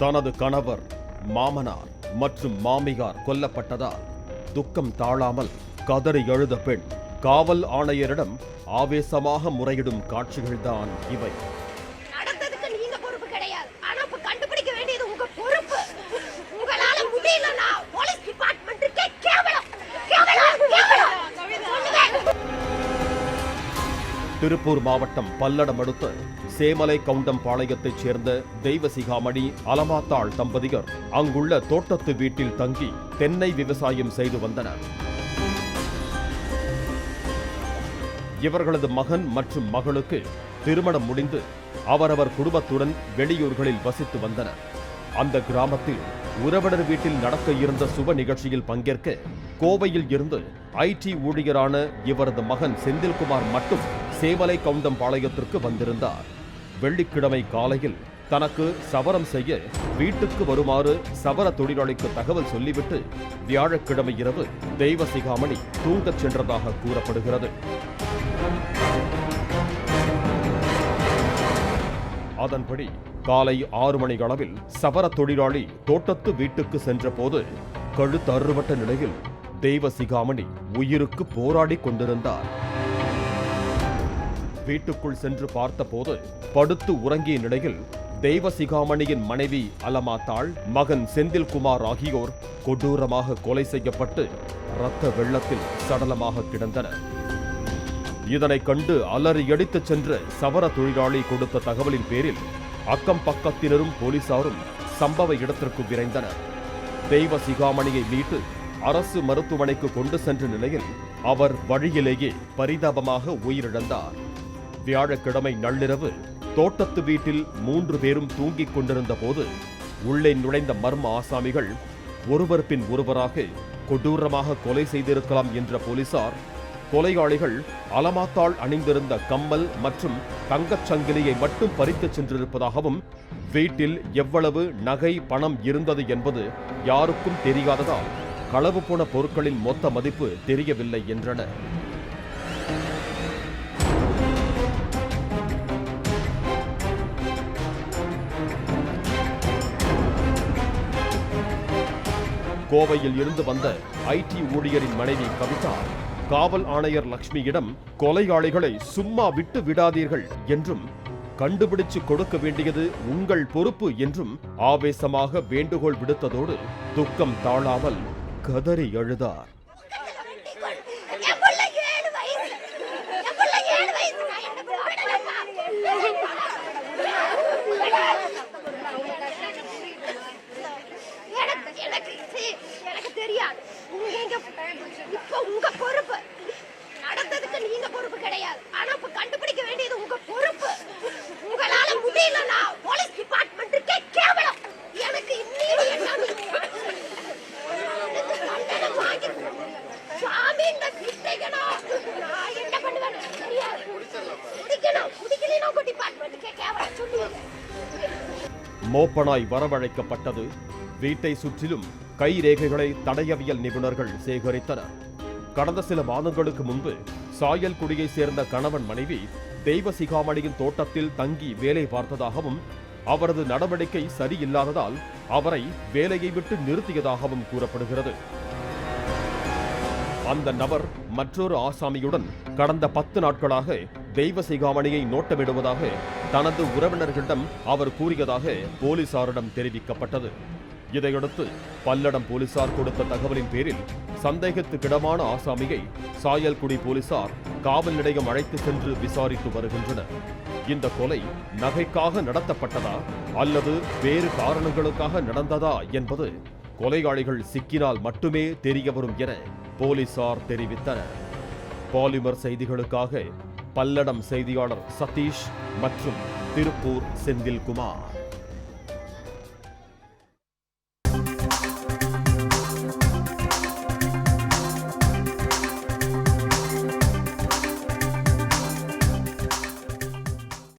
தனது கணவர், மாமனார் மற்றும் மாமியார் கொல்லப்பட்டதால் துக்கம் தாழாமல் கதறி எழுத பெண் காவல் ஆணையரிடம் ஆவேசமாக முறையிடும் காட்சிகள்தான் இவை. திருப்பூர் மாவட்டம் பல்லடம் அடுத்த சேமலை கவுண்டம் பாளையத்தைச் சேர்ந்த தெய்வசிகாமணி அலமாத்தாள் தம்பதியர் அங்குள்ள தோட்டத்து வீட்டில் தங்கி தென்னை விவசாயம் செய்து வந்தனர். இவர்களது மகன் மற்றும் மகளுக்கு திருமணம் முடிந்து அவரவர் குடும்பத்துடன் வெளியூர்களில் வசித்து வந்தனர். அந்த கிராமத்தில் உறவினர் வீட்டில் நடக்க இருந்த சுப நிகழ்ச்சியில் பங்கேற்க கோவையில் இருந்து ஐடி ஊழியரான இவரது மகன் செந்தில்குமார் மட்டும் சேமலை கவுண்டம் பாளையத்திற்கு வந்திருந்தார். வெள்ளிக்கிழமை காலையில் தனக்கு சவரம் செய்ய வீட்டுக்கு வருமாறு சவர தொழிலாளிக்கு தகவல் சொல்லிவிட்டு வியாழக்கிழமை இரவு தெய்வசிகாமணி தூங்கச் சென்றதாக கூறப்படுகிறது. அதன்படி காலை 6 மணி அளவில் சவர தொழிலாளி தோட்டத்து வீட்டுக்கு சென்ற போது கழுத்து அறுபட்ட நிலையில் தெய்வசிகாமணி உயிருக்கு போராடி கொண்டிருந்தார். வீட்டுக்குள் சென்று பார்த்தபோது படுத்து உறங்கிய நிலையில் தெய்வசிகாமணியின் மனைவி அலமாத்தாள், மகன் செந்தில்குமார் ஆகியோர் கொடூரமாக கொலை செய்யப்பட்டு இரத்த வெள்ளத்தில் சடலமாக கிடந்தனர். இதனை கண்டு அலறி அடித்துச் சென்ற சவர தொழிலாளி கொடுத்த தகவலின் பேரில் அக்கம் பக்கத்தினரும் போலீசாரும் சம்பவ இடத்திற்கு விரைந்தனர். தெய்வசிகாமணியை மீட்டு அரசு மருத்துவமனைக்கு கொண்டு சென்ற நிலையில் அவர் வழியிலேயே பரிதாபமாக உயிரிழந்தார். வியாழக்கிழமை நள்ளிரவு தோட்டத்து வீட்டில் 3 பேரும் தூங்கிக் கொண்டிருந்த போது உள்ளே நுழைந்த மர்ம ஆசாமிகள் ஒருவர் பின் ஒருவராக கொடூரமாக கொலை செய்திருக்கலாம் என்ற போலீசார் கொலையாளிகள் அலமாத்தாள் அணிந்திருந்த கம்மல் மற்றும் தங்கச் சங்கிலியை மட்டும் பறித்துச் சென்றிருப்பதாகவும் வீட்டில் எவ்வளவு நகை பணம் இருந்தது என்பது யாருக்கும் தெரியாததால் களவு போன பொருட்களின் மொத்த மதிப்பு தெரியவில்லை என்றனர். கோவையில் இருந்து வந்த ஐடி ஊழியரின் மனைவி கவிதா காவல் ஆணையர் லட்சுமியிடம் கொலையாளிகளை சும்மா விட்டு விடாதீர்கள் என்றும் கண்டுபிடிச்சு கொடுக்க வேண்டியது உங்கள் பொறுப்பு என்றும் ஆவேசமாக வேண்டுகோள் விடுத்ததோடு துக்கம் தாழாமல் கதறி அழுதார். மோப்பனாய் வரவழைக்கப்பட்டது. வீட்டை சுற்றிலும் கைரேகைகளை தடயவியல் நிபுணர்கள் சேகரித்தனர். கடந்த சில மாதங்களுக்கு முன்பு சாயல்குடியை சேர்ந்த கணவன் மனைவி தெய்வசிகாமணியின் தோட்டத்தில் தங்கி வேலை பார்த்ததாகவும் அவரது நடவடிக்கை சரியில்லாததால் அவரை வேலையை விட்டு நிறுத்தியதாகவும் கூறப்படுகிறது. அந்த நபர் மற்றொரு ஆசாமியுடன் கடந்த 10 நாட்களாக தெய்வசிகாமணியை நோட்டமிடுவதாக தனது உறவினர்களிடம் அவர் கூறியதாக போலீசாரிடம் தெரிவிக்கப்பட்டது. இதையடுத்து பல்லடம் போலீசார் கொடுத்த தகவலின் பேரில் சந்தேகத்துக்கிடமான ஆசாமியை சாயல்குடி போலீசார் காவல் நிலையம் அழைத்து சென்று விசாரித்து வருகின்றனர். இந்த கொலை நகைக்காக நடத்தப்பட்டதா அல்லது வேறு காரணங்களுக்காக நடந்ததா என்பது கொலையாளிகள் சிக்கினால் மட்டுமே தெரியவரும் என போலீசார் தெரிவித்தனர். பாலிமர் செய்திகளுக்காக பல்லடம் செய்தியாளர் சதீஷ் மற்றும் திருப்பூர் செந்தில்குமார்.